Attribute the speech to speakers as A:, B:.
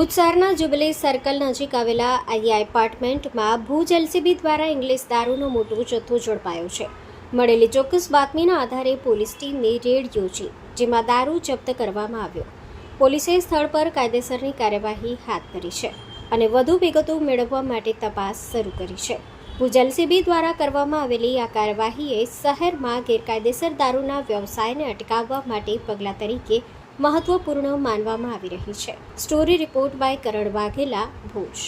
A: ભુજ શહેરના jubilee circle નજીક આવેલા આઈ એપાર્ટમેન્ટમાં ભુજ એલસીબી દ્વારા ઇંગ્લિશ દારૂનો મોટો જથ્થો ઝડપાયો છે। મળેલી ચોક્કસ બાતમીના આધારે પોલીસ ટીમે રેડ યોજી જેમાં દારૂ જપ્ત કરવામાં આવ્યો। પોલીસે સ્થળ પર કાયદેસરની કાર્યવાહી હાથ ધરી છે અને વધુ વિગતો મેળવવા માટે તપાસ શરૂ કરી છે। ભુજ એલસીબી દ્વારા કરવામાં આવેલી આ કાર્યવાહીએ શહેરમાં ગેરકાયદેસર દારૂના વ્યવસાયને અટકાવવા માટે પગલાં તરીકે મહત્વપૂર્ણ માનવામાં આવી રહી છે। Story report by Karan Vaghela, Bhuj.